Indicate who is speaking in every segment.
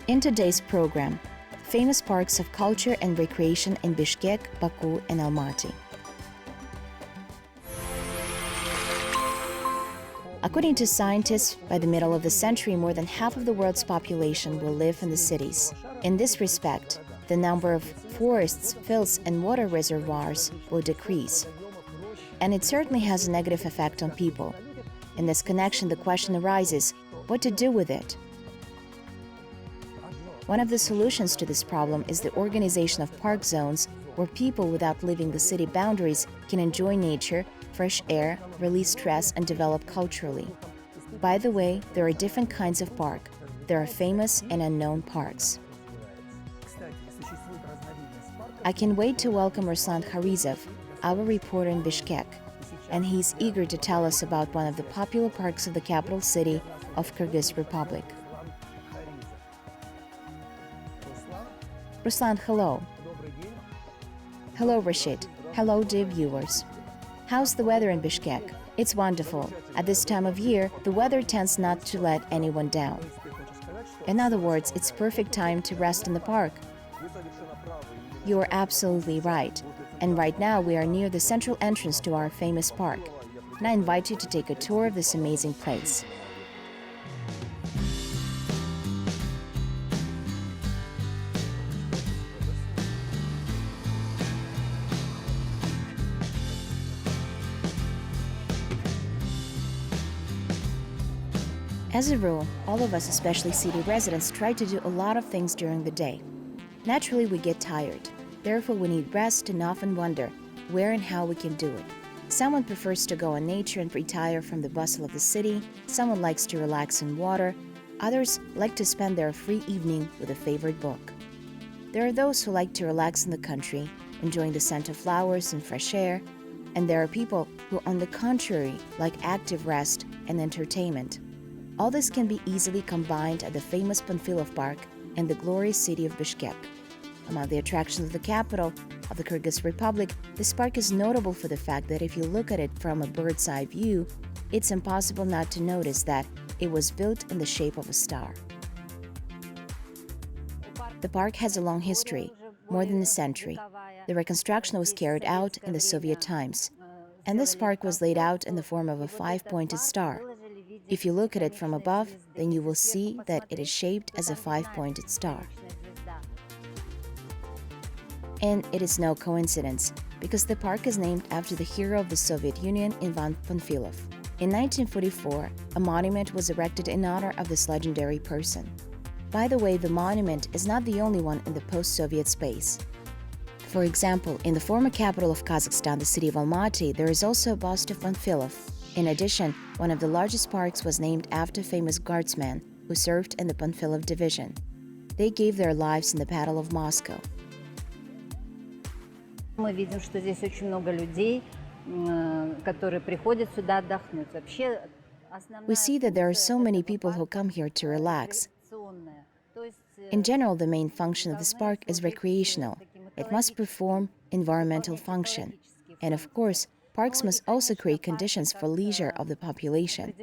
Speaker 1: In today's program, famous parks of culture and recreation in Bishkek, Baku, and Almaty. According to scientists, by the middle of the century, more than half of the world's population will live in the cities. In this respect, the number of forests, fields, and water reservoirs will decrease. And it certainly has a negative effect on people. In this connection, the question arises, what to do with it? One of the solutions to this problem is the organization of park zones where people without leaving the city boundaries can enjoy nature, fresh air, release stress, and develop culturally. By the way, there are different kinds of park. There are famous and unknown parks. I can wait to welcome Ruslan Kharizov, our reporter in Bishkek, and he's eager to tell us about one of the popular parks of the capital city of Kyrgyz Republic. Ruslan, hello. Hello, Rashid. Hello, dear viewers. How's the weather in Bishkek? It's wonderful. At this time of year, the weather tends not to let anyone down. In other words, it's perfect time to rest in the park. You're absolutely right. And right now, we are near the central entrance to our famous park. And I invite you to take a tour of this amazing place. As a rule, all of us, especially city residents, try to do a lot of things during the day. Naturally, we get tired. Therefore, we need rest and often wonder where and how we can do it. Someone prefers to go in nature and retire from the bustle of the city. Someone likes to relax in water. Others like to spend their free evening with a favorite book. There are those who like to relax in the country, enjoying the scent of flowers and fresh air. And there are people who, on the contrary, like active rest and entertainment. All this can be easily combined at the famous Panfilov Park in the glorious city of Bishkek. Among the attractions of the capital of the Kyrgyz Republic, this park is notable for the fact that if you look at it from a bird's eye view, it's impossible not to notice that it was built in the shape of a star. The park has a long history, more than a century. The reconstruction was carried out in the Soviet times, and this park was laid out in the form of a five-pointed star. If you look at it from above, then you will see that it is shaped as a five-pointed star. And it is no coincidence, because the park is named after the hero of the Soviet Union, Ivan Panfilov. In 1944, a monument was erected in honor of this legendary person. By the way, the monument is not the only one in the post-Soviet space. For example, in the former capital of Kazakhstan, the city of Almaty, there is also a bust of Panfilov. In addition, one of the largest parks was named after famous guardsmen who served in the Panfilov division. They gave their lives in the Battle of Moscow.
Speaker 2: Мы видим, что здесь очень много людей, которые приходят сюда отдохнуть. Вообще,
Speaker 1: We see that there are so many people who come here to relax. In general, the main function of this park is recreational. It must perform environmental function. And of course, parks must also create conditions for leisure of the population.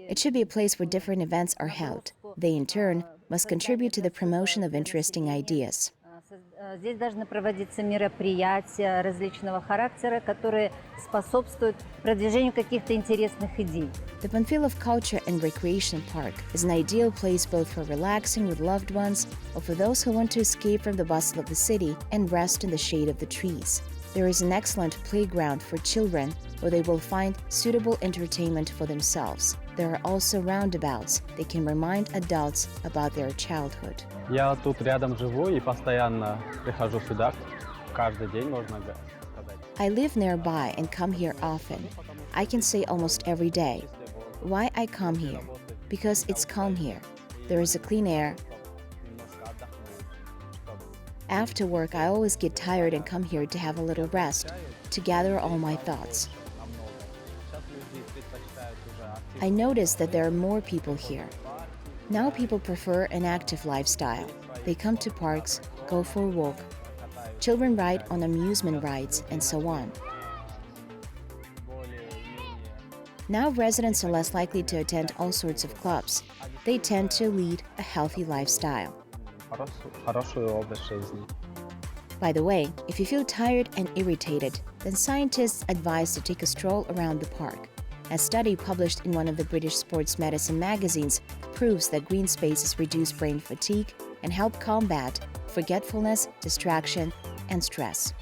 Speaker 1: It should be a place where different events are held. They, in turn, must contribute to the promotion of interesting ideas.
Speaker 2: Здесь должны проводиться мероприятия различного характера, которые способствуют продвижению каких-то интересных идей.
Speaker 1: The Panfilov Culture and Recreation Park is an ideal place both for relaxing with loved ones or for those who want to escape from the bustle of the city and rest in the shade of the trees. There is an excellent playground for children where they will find suitable entertainment for themselves. There are also roundabouts. They can remind adults about their childhood.
Speaker 3: Я тут рядом живу и постоянно прихожу сюда. Каждый день, можно сказать.
Speaker 1: I live nearby and come here often. I can say almost every day. Why I come here? Because it's calm here. There is a clean air. After work, I always get tired and come here to have a little rest, to gather all my thoughts. I notice that there are more people here. Now people prefer an active lifestyle. They come to parks, go for a walk. Children ride on amusement rides, and so on. Now residents are less likely to attend all sorts of clubs. They tend to lead a healthy lifestyle.
Speaker 3: Хорошую образ жизни.
Speaker 1: By the way, if you feel tired and irritated, then scientists advise to take a stroll around the park. A study published in one of the British sports medicine magazines proves that green spaces reduce brain fatigue and help combat forgetfulness, distraction, and stress.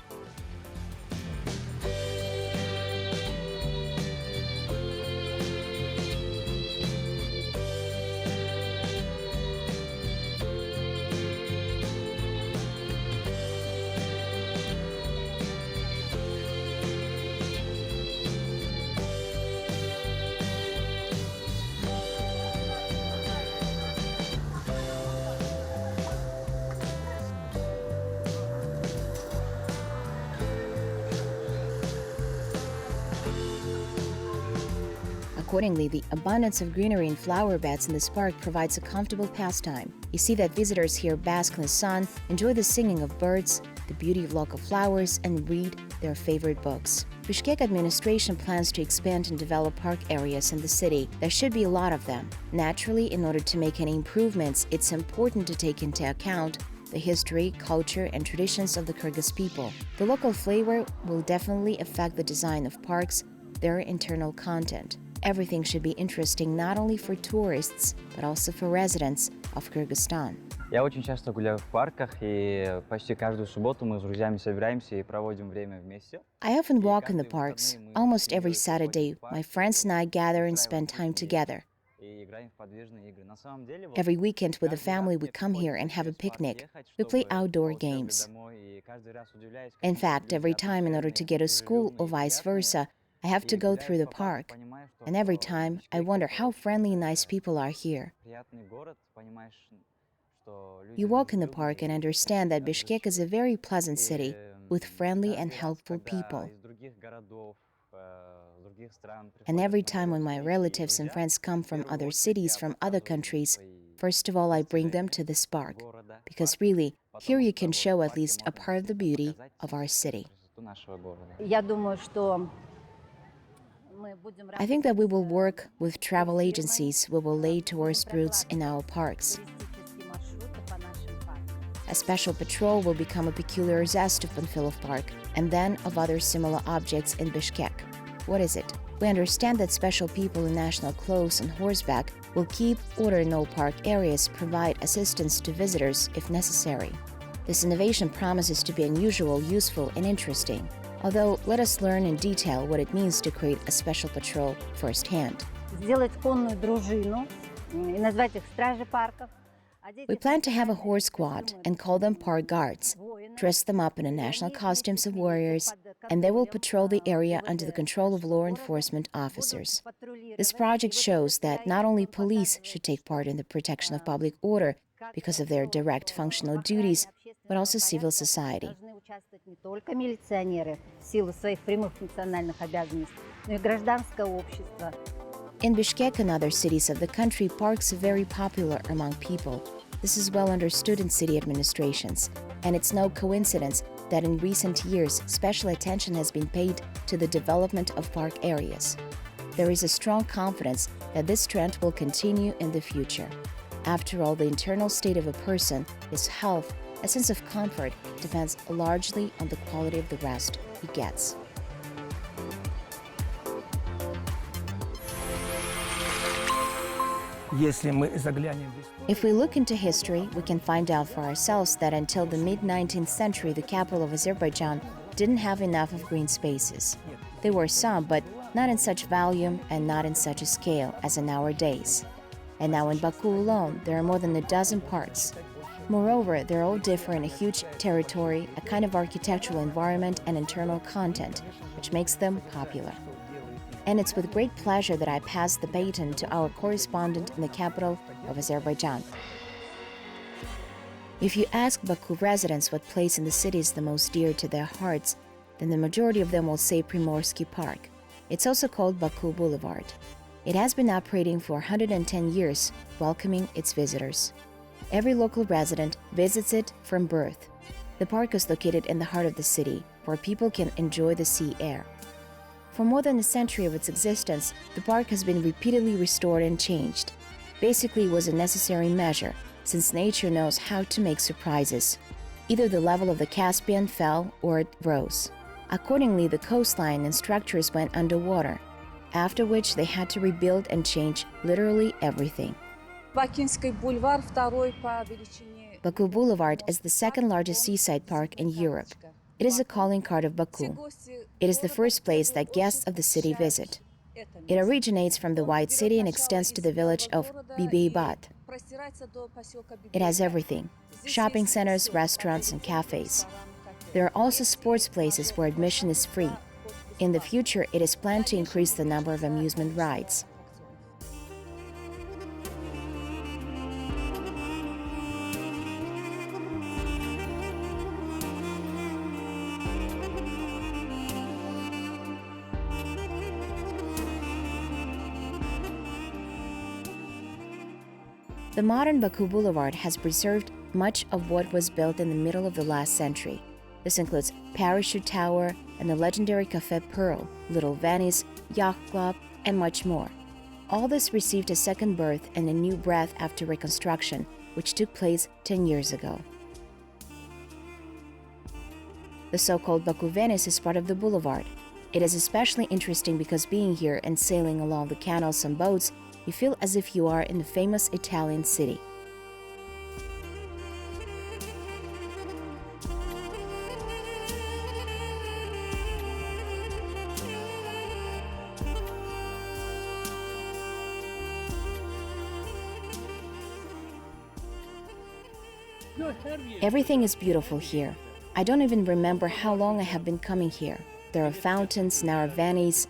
Speaker 1: Accordingly, the abundance of greenery and flower beds in this park provides a comfortable pastime. You see that visitors here bask in the sun, enjoy the singing of birds, the beauty of local flowers, and read their favorite books. Bishkek administration plans to expand and develop park areas in the city. There should be a lot of them. Naturally, in order to make any improvements, it's important to take into account the history, culture, and traditions of the Kyrgyz people. The local flavor will definitely affect the design of parks, their internal content. Everything should be interesting not only for tourists, but also for residents of Kyrgyzstan.
Speaker 4: Я очень часто гуляю в парках, и почти каждую субботу мы с друзьями собираемся и проводим время вместе.
Speaker 1: I often walk in the parks. Almost every Saturday, my friends and I gather and spend time together.
Speaker 4: И играем в подвижные игры. На самом деле,
Speaker 1: Every weekend with the family, we come here and have a picnic. We play outdoor games. In fact, every time in order to get to school or vice versa, I have to go through the park. And every time, I wonder how friendly and nice people are here. You walk in the park and understand that Bishkek is a very pleasant city with friendly and helpful people. And every time when my relatives and friends come from other cities, from other countries, first of all, I bring them to this park. Because really, here you can show at least a part of the beauty of our city.
Speaker 2: Я думаю, что
Speaker 1: I think that we will work with travel agencies who will lay tourist routes in our parks. A special patrol will become a peculiar zest of Panfilov Park and then of other similar objects in Bishkek. What is it? We understand that special people in national clothes and horseback will keep order in all park areas, provide assistance to visitors if necessary. This innovation promises to be unusual, useful, and interesting. Although, let us learn in detail what it means to create a special patrol firsthand.
Speaker 2: сделать конную дружину и назвать их стражи парков.
Speaker 1: We plan to have a horse squad and call them park guards, dress them up in the national costumes of warriors, and they will patrol the area under the control of law enforcement officers. This project shows that not only police should take part in the protection of public order because of their direct functional duties, but also civil society.
Speaker 2: Не только милиционеры в силу своих прямых функциональных обязанностей, но и гражданское общество.
Speaker 1: In Bishkek and other cities of the country, parks are very popular among people. This is well understood in city administrations, and it's no coincidence that in recent years, special attention has been paid to the development of park areas. There is a strong confidence that this trend will continue in the future. After all, the internal state of a person, his health, a sense of comfort depends largely on the quality of the rest he gets. If we look into history, we can find out for ourselves that until the mid-19th century, the capital of Azerbaijan didn't have enough of green spaces. There were some, but not in such volume and not in such a scale as in our days. And now in Baku alone, there are more than a dozen parks. Moreover, they all differ in a huge territory, a kind of architectural environment and internal content, which makes them popular. And it's with great pleasure that I pass the baton to our correspondent in the capital of Azerbaijan. If you ask Baku residents what place in the city is the most dear to their hearts, then the majority of them will say Primorsky Park. It's also called Baku Boulevard. It has been operating for 110 years, welcoming its visitors. Every local resident visits it from birth. The park is located in the heart of the city, where people can enjoy the sea air. For more than a century of its existence, the park has been repeatedly restored and changed. Basically, it was a necessary measure, since nature knows how to make surprises. Either the level of the Caspian fell or it rose. Accordingly, the coastline and structures went underwater, after which they had to rebuild and change literally everything. Baku Boulevard is the second largest seaside park in Europe. It is a calling card of Baku. It is the first place that guests of the city visit. It originates from the White City and extends to the village of Bibeybat. It has everything: shopping centers, restaurants, and cafes. There are also sports places where admission is free. In the future, it is planned to increase the number of amusement rides. The modern Baku Boulevard has preserved much of what was built in the middle of the last century. This includes Parachute Tower and the legendary Café Pearl, Little Venice, Yacht Club, and much more. All this received a second birth and a new breath after reconstruction, which took place 10 years ago. The so-called Baku Venice is part of the boulevard. It is especially interesting because being here and sailing along the canals on boats, you feel as if you are in the famous Italian city. Everything is beautiful here. I don't even remember how long I have been coming here. There are fountains, narrow valleys,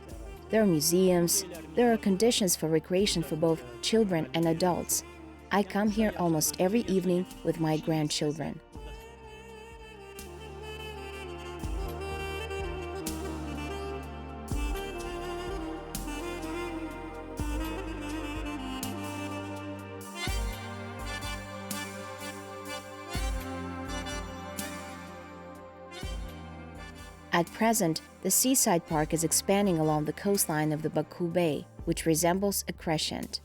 Speaker 1: there are museums, there are conditions for recreation for both children and adults. I come here almost every evening with my grandchildren. At present, the seaside park is expanding along the coastline of the Baku Bay, which resembles a crescent.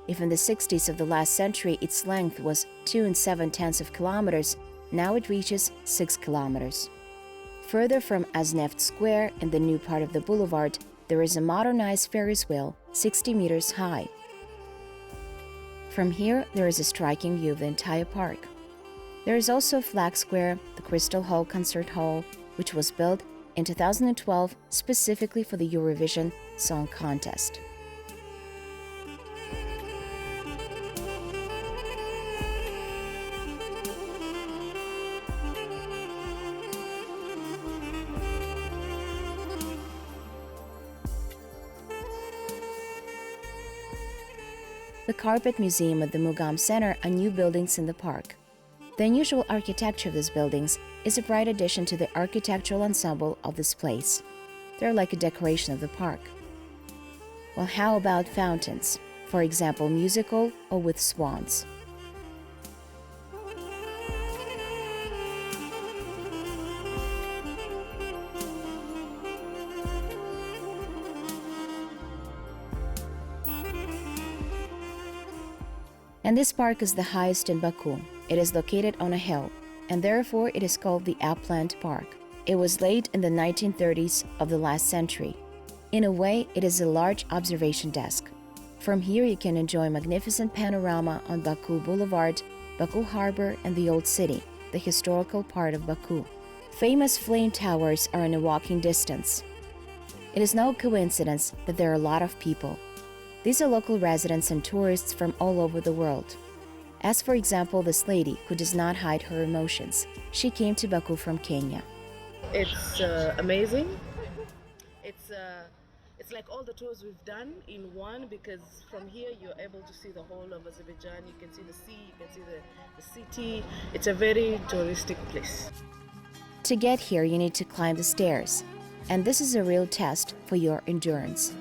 Speaker 1: If in the 60s of the last century its length was 2.7 kilometers, now it reaches 6 kilometers. Further from Azneft Square, in the new part of the boulevard, there is a modernized Ferris wheel 60 meters high. From here, there is a striking view of the entire park. There is also Flag Square, the Crystal Hall Concert Hall, which was built in 2012 specifically for the Eurovision Song Contest. The Carpet Museum at the Mugam Center are new buildings in the park. The unusual architecture of these buildings is a bright addition to the architectural ensemble of this place. They're like a decoration of the park. Well, how about fountains? For example, musical or with swans? And this park is the highest in Baku. It is located on a hill, and therefore it is called the Upland Park. It was laid in the 1930s of the last century. In a way, it is a large observation desk. From here you can enjoy a magnificent panorama on Baku Boulevard, Baku Harbor, and the Old City, the historical part of Baku. Famous flame towers are in a walking distance. It is no coincidence that there are a lot of people. These are local residents and tourists from all over the world. As for example, this lady who does not hide her emotions. She came to Baku from Kenya.
Speaker 5: It's amazing. It's like all the tours we've done in one, because from here you're able to see the whole of Azerbaijan. You can see the sea, you can see the city. It's a very touristic place.
Speaker 1: To get here, you need to climb the stairs, and this is a real test for your endurance.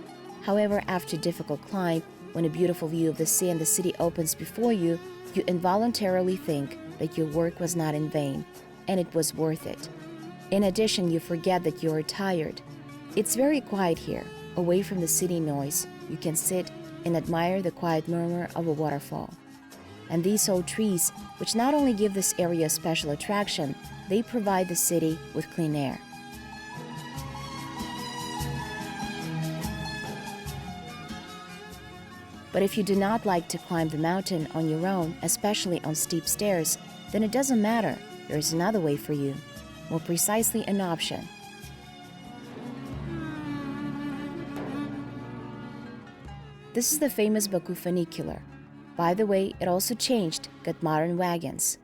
Speaker 1: However, after a difficult climb, when a beautiful view of the sea and the city opens before you, you involuntarily think that your work was not in vain, and it was worth it. In addition, you forget that you are tired. It's very quiet here. Away from the city noise, you can sit and admire the quiet murmur of a waterfall. And these old trees, which not only give this area a special attraction, they provide the city with clean air. But if you do not like to climb the mountain on your own, especially on steep stairs, then it doesn't matter. There is another way for you. More precisely, an option. This is the famous Baku funicular. By the way, it also changed, got modern wagons.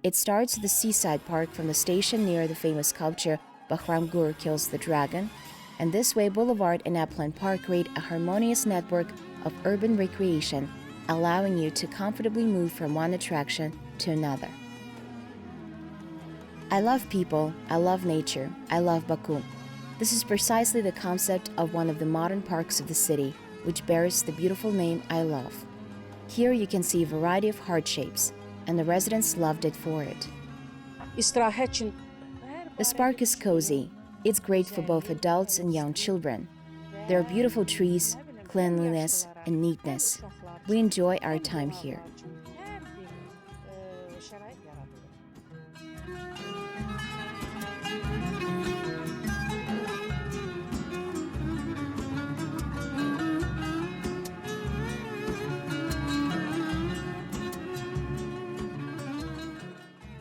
Speaker 1: It starts at the seaside park from the station near the famous sculpture Bahram Gur Kills the Dragon, and this way Boulevard and Upland Park create a harmonious network of urban recreation, allowing you to comfortably move from one attraction to another. I love people, I love nature, I love Baku. This is precisely the concept of one of the modern parks of the city, which bears the beautiful name I love. Here you can see a variety of heart shapes, and the residents loved it for it. This park is cozy. It's great for both adults and young children. There are beautiful trees, cleanliness, and neatness. We enjoy our time here.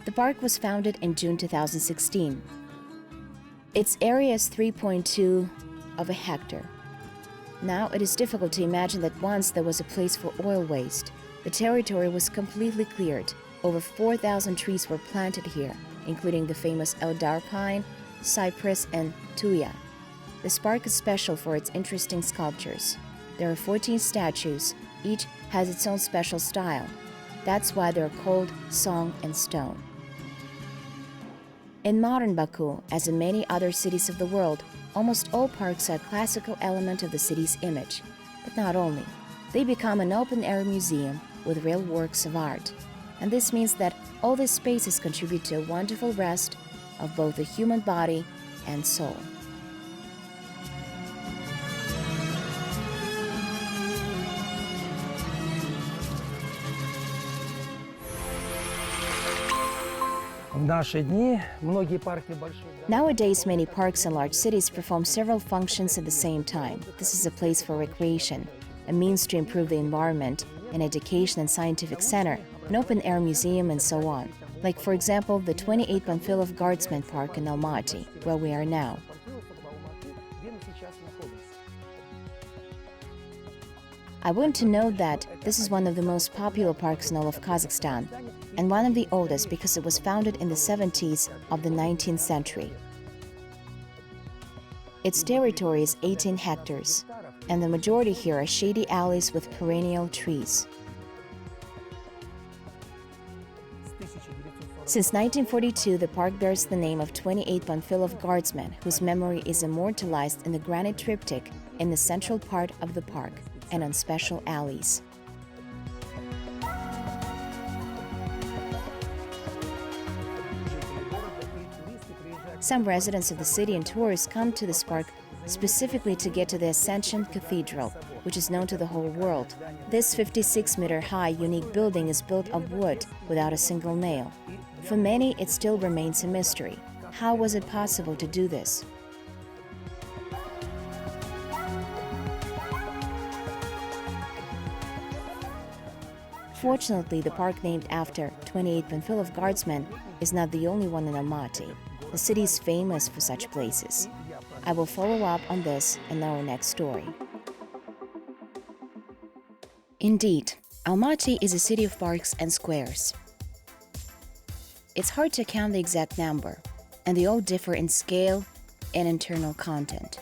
Speaker 1: The park was founded in June 2016. Its area is 3.2 of a hectare. Now it is difficult to imagine that once there was a place for oil waste. The territory was completely cleared. Over 4,000 trees were planted here, including the famous Eldar pine, cypress, and tuya. This park is special for its interesting sculptures. There are 14 statues. Each has its own special style. That's why they're called Song and Stone. In modern Baku, as in many other cities of the world, almost all parks are a classical element of the city's image. But not only. They become an open-air museum with real works of art. And this means that all these spaces contribute to a wonderful rest of both the human body and soul. Nowadays, many parks and large cities perform several functions at the same time. This is a place for recreation, a means to improve the environment, an education and scientific center, an open-air museum, and so on. Like, for example, the 28 Panfilov Park in Almaty, where we are now. I want to note that this is one of the most popular parks in all of Kazakhstan, and one of the oldest because it was founded in the 70s of the 19th century. Its territory is 18 hectares, and the majority here are shady alleys with perennial trees. Since 1942, the park bears the name of 28 Panfilov guardsmen, whose memory is immortalized in the granite triptych in the central part of the park and on special alleys. Some residents of the city and tourists come to this park specifically to get to the Ascension Cathedral, which is known to the whole world. This 56-meter-high unique building is built of wood without a single nail. For many, it still remains a mystery. How was it possible to do this? Fortunately, the park named after 28 Panfilov guardsmen is not the only one in Almaty. The city is famous for such places. I will follow up on this in our next story. Indeed, Almaty is a city of parks and squares. It's hard to count the exact number, and they all differ in scale and internal content.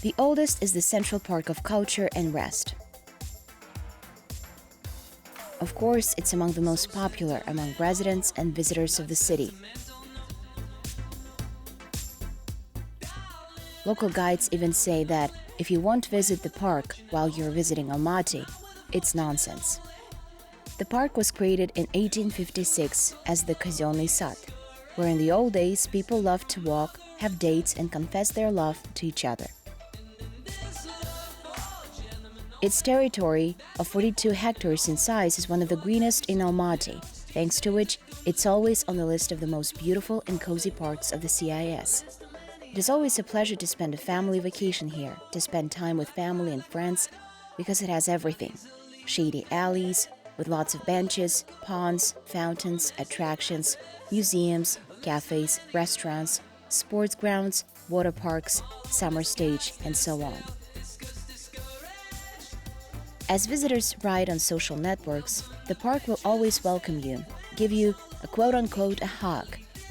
Speaker 1: The oldest is the Central Park of Culture and Rest. Of course, it's among the most popular among residents and visitors of the city. Local guides even say that if you won't visit the park while you're visiting Almaty, it's nonsense. The park was created in 1856 as the Казённый сад. where in the old days people loved to walk, have dates, and confess their love to each other. Its territory of 42 hectares in size is one of the greenest in Almaty, thanks to which it's always on the list of the most beautiful and cozy parks of the CIS. It is always a pleasure to spend a family vacation here, to spend time with family and friends, because it has everything. Shady alleys, with lots of benches, ponds, fountains, attractions, museums, cafes, restaurants, sports grounds, water parks, summer stage, and so on. As visitors ride on social networks, the park will always welcome you, give you a quote-unquote a hug,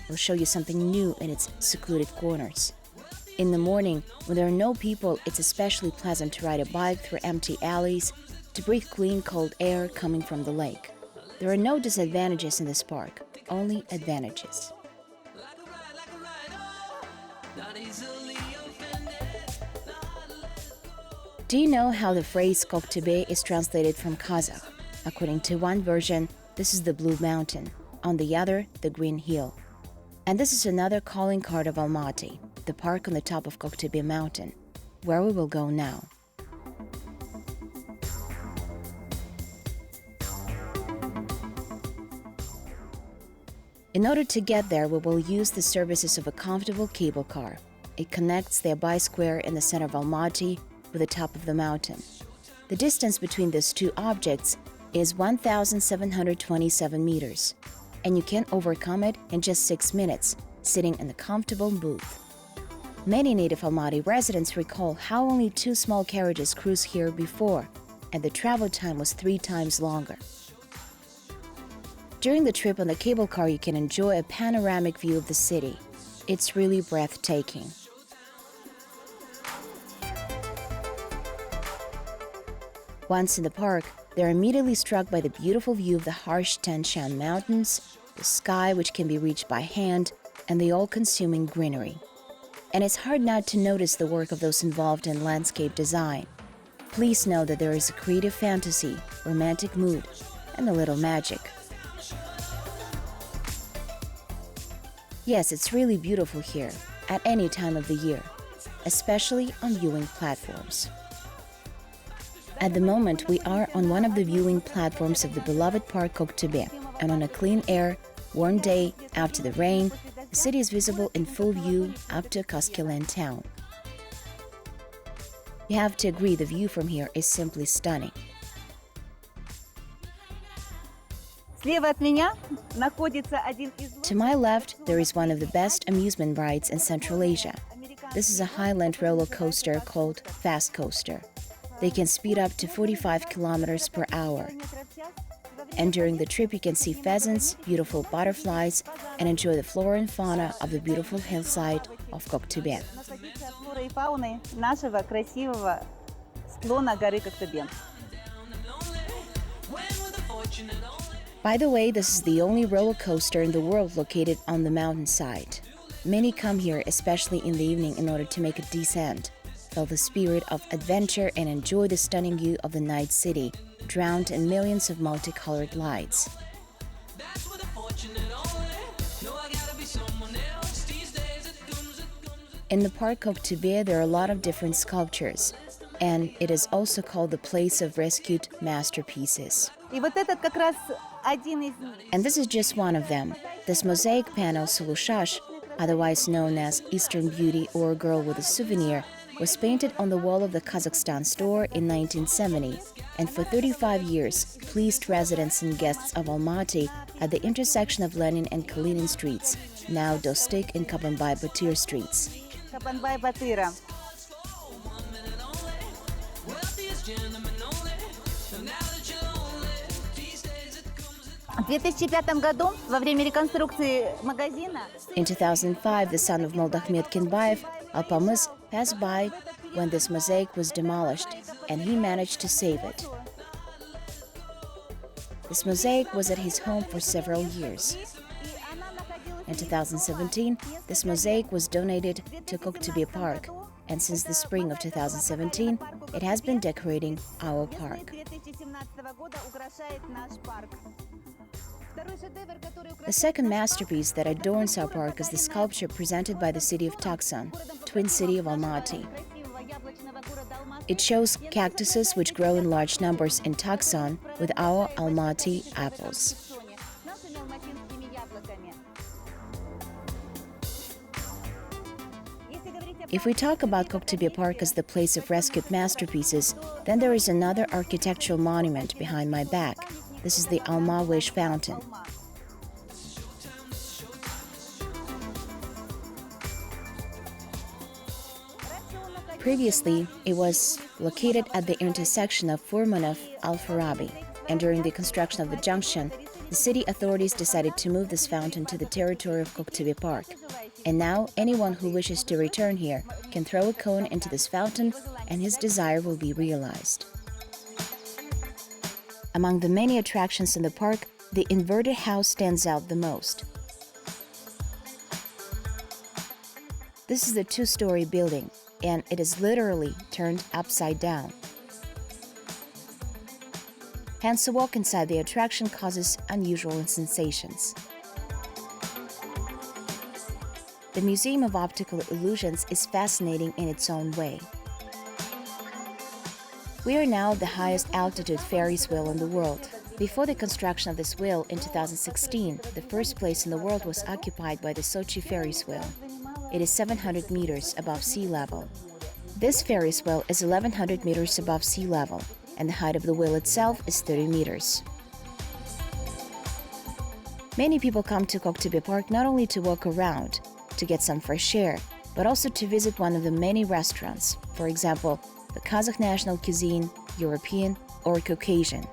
Speaker 1: will show you something new in its secluded corners. In the morning, when there are no people, it's especially pleasant to ride a bike through empty alleys, to breathe clean, cold air coming from the lake. There are no disadvantages in this park, only advantages. Do you know how the phrase Koktebe is translated from Kazakh? According to one version, this is the Blue Mountain, on the other, the Green Hill. And this is another calling card of Almaty, the park on the top of Koktebe Mountain, where we will go now. In order to get there, we will use the services of a comfortable cable car. It connects the Abai Square in the center of Almaty with the top of the mountain. The distance between these two objects is 1,727 meters, and you can overcome it in just 6 minutes, sitting in a comfortable booth. Many native Almaty residents recall how only 2 small carriages cruised here before, and the travel time was 3 times longer. During the trip on the cable car, you can enjoy a panoramic view of the city. It's really breathtaking. Once in the park, they're immediately struck by the beautiful view of the harsh Tian Shan Mountains, the sky which can be reached by hand, and the all-consuming greenery. And it's hard not to notice the work of those involved in landscape design. Please know that there is a creative fantasy, romantic mood, and a little magic. Yes, it's really beautiful here, at any time of the year, especially on viewing platforms. At the moment, we are on one of the viewing platforms of the beloved park Koktebe, and on a clean air, warm day, after the rain, the city is visible in full view up to Kaskilan town. You have to agree, the view from here is simply stunning. To my left, there is one of the best amusement rides in Central Asia. This is a highland roller coaster called Fast Coaster. They can speed up to 45 kilometers per hour. And during the trip, you can see pheasants, beautiful butterflies, and enjoy the flora and fauna of the beautiful hillside of Koktebe. By the way, this is the only roller coaster in the world located on the mountainside. Many come here, especially in the evening, in order to make a descent, feel the spirit of adventure, and enjoy the stunning view of the night city, drowned in millions of multicolored lights. In the park Koktebe, there are a lot of different sculptures, and it is also called the place of rescued masterpieces. And this is just one of them. This mosaic panel, Sulushash, otherwise known as Eastern Beauty or Girl with a Souvenir, was painted on the wall of the Kazakhstan store in 1970, and for 35 years pleased residents and guests of Almaty at the intersection of Lenin and Kalinin streets, now Dostik and Kabanbai-Batyr streets. In 2005, the son of Moldahmed Kinbayev, Alpamuz, passed by when this mosaic was demolished, and he managed to save it. This mosaic was at his home for several years. In 2017, this mosaic was donated to Koktebe Park, and since the spring of 2017, it has been decorating our park. The second masterpiece that adorns our park is the sculpture presented by the city of Tucson, twin city of Almaty. It shows cactuses which grow in large numbers in Tucson with our Almaty apples. If we talk about Koktebye Park as the place of rescued masterpieces, then there is another architectural monument behind my back. This is the Alma Wish Fountain. Previously, it was located at the intersection of Furmanov Al-Farabi, and during the construction of the junction, the city authorities decided to move this fountain to the territory of Koktebye Park. And now, anyone who wishes to return here can throw a cone into this fountain and his desire will be realized. Among the many attractions in the park, the inverted house stands out the most. This is a two-story building, and it is literally turned upside down. Hence, a walk inside the attraction causes unusual sensations. The Museum of Optical Illusions is fascinating in its own way. We are now the highest altitude Ferris wheel in the world. Before the construction of this wheel in 2016, the first place in the world was occupied by the Sochi Ferris wheel. It is 700 meters above sea level. This Ferris wheel is 1100 meters above sea level, and the height of the wheel itself is 30 meters. Many people come to Koktebye Park not only to walk around, to get some fresh air, but also to visit one of the many restaurants, for example, the Kazakh national cuisine, European, or Caucasian.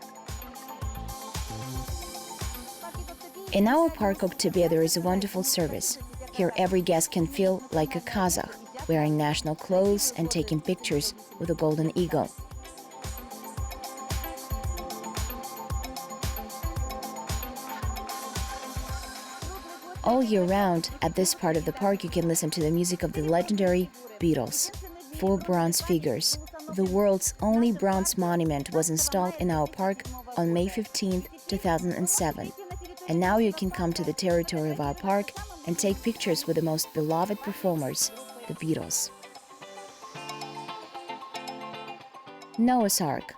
Speaker 1: In our park Koktebye there is a wonderful service. Here every guest can feel like a Kazakh, wearing national clothes and taking pictures with a golden eagle. All year round, at this part of the park you can listen to the music of the legendary Beatles. 4 bronze figures. The world's only bronze monument was installed in our park on May 15, 2007. And now you can come to the territory of our park and take pictures with the most beloved performers, the Beatles. Noah's Ark.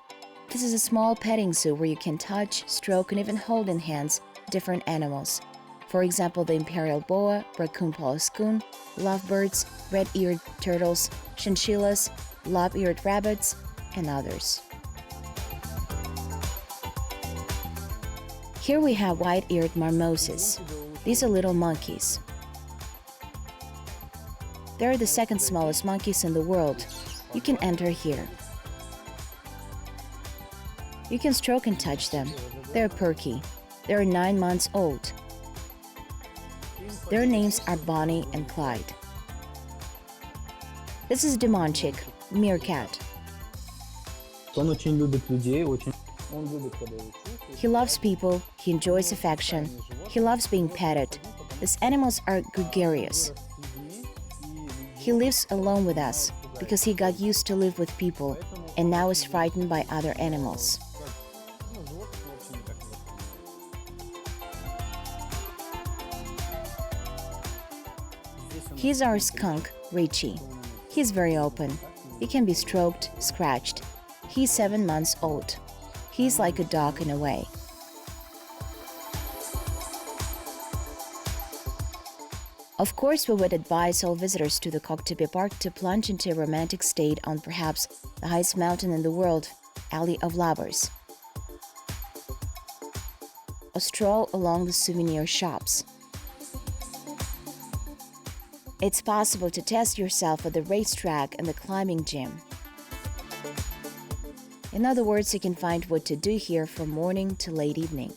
Speaker 1: This is a small petting zoo where you can touch, stroke, and even hold in hands different animals. For example, the imperial boa, raccoon polyscoon, lovebirds, red-eared turtles, chinchillas, lop-eared rabbits, and others. Here we have white-eared marmoses. These are little monkeys. They are the second smallest monkeys in the world. You can enter here. You can stroke and touch them. They're perky. They're 9 months old. Their names are Bonnie and Clyde. This is Demonchik, meerkat.
Speaker 3: Он очень любит людей, он любит, когда его чувствует.
Speaker 1: He loves people, he enjoys affection, he loves being petted. These animals are gregarious. He lives alone with us because he got used to live with people and now is frightened by other animals. He's our skunk, Richie. He's very open. He can be stroked, scratched. He's 7 months old. He's like a dog in a way. Of course, we would advise all visitors to the Koktebye Park to plunge into a romantic state on perhaps the highest mountain in the world, Alley of Lovers. A stroll along the souvenir shops. It's possible to test yourself at the racetrack and the climbing gym. In other words, you can find what to do here from morning to late evening.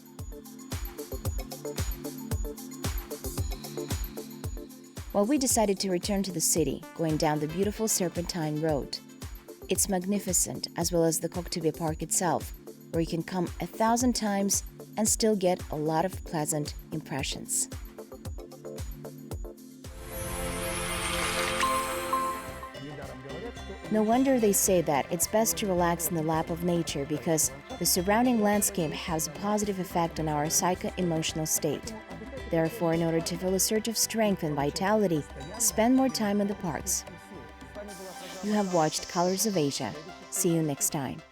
Speaker 1: Well, we decided to return to the city, going down the beautiful Serpentine Road. It's magnificent, as well as the Koktebye Park itself, where you can come 1,000 times and still get a lot of pleasant impressions. No wonder they say that it's best to relax in the lap of nature because the surrounding landscape has a positive effect on our psycho-emotional state. Therefore, in order to feel a surge of strength and vitality, spend more time in the parks. You have watched Colors of Asia. See you next time.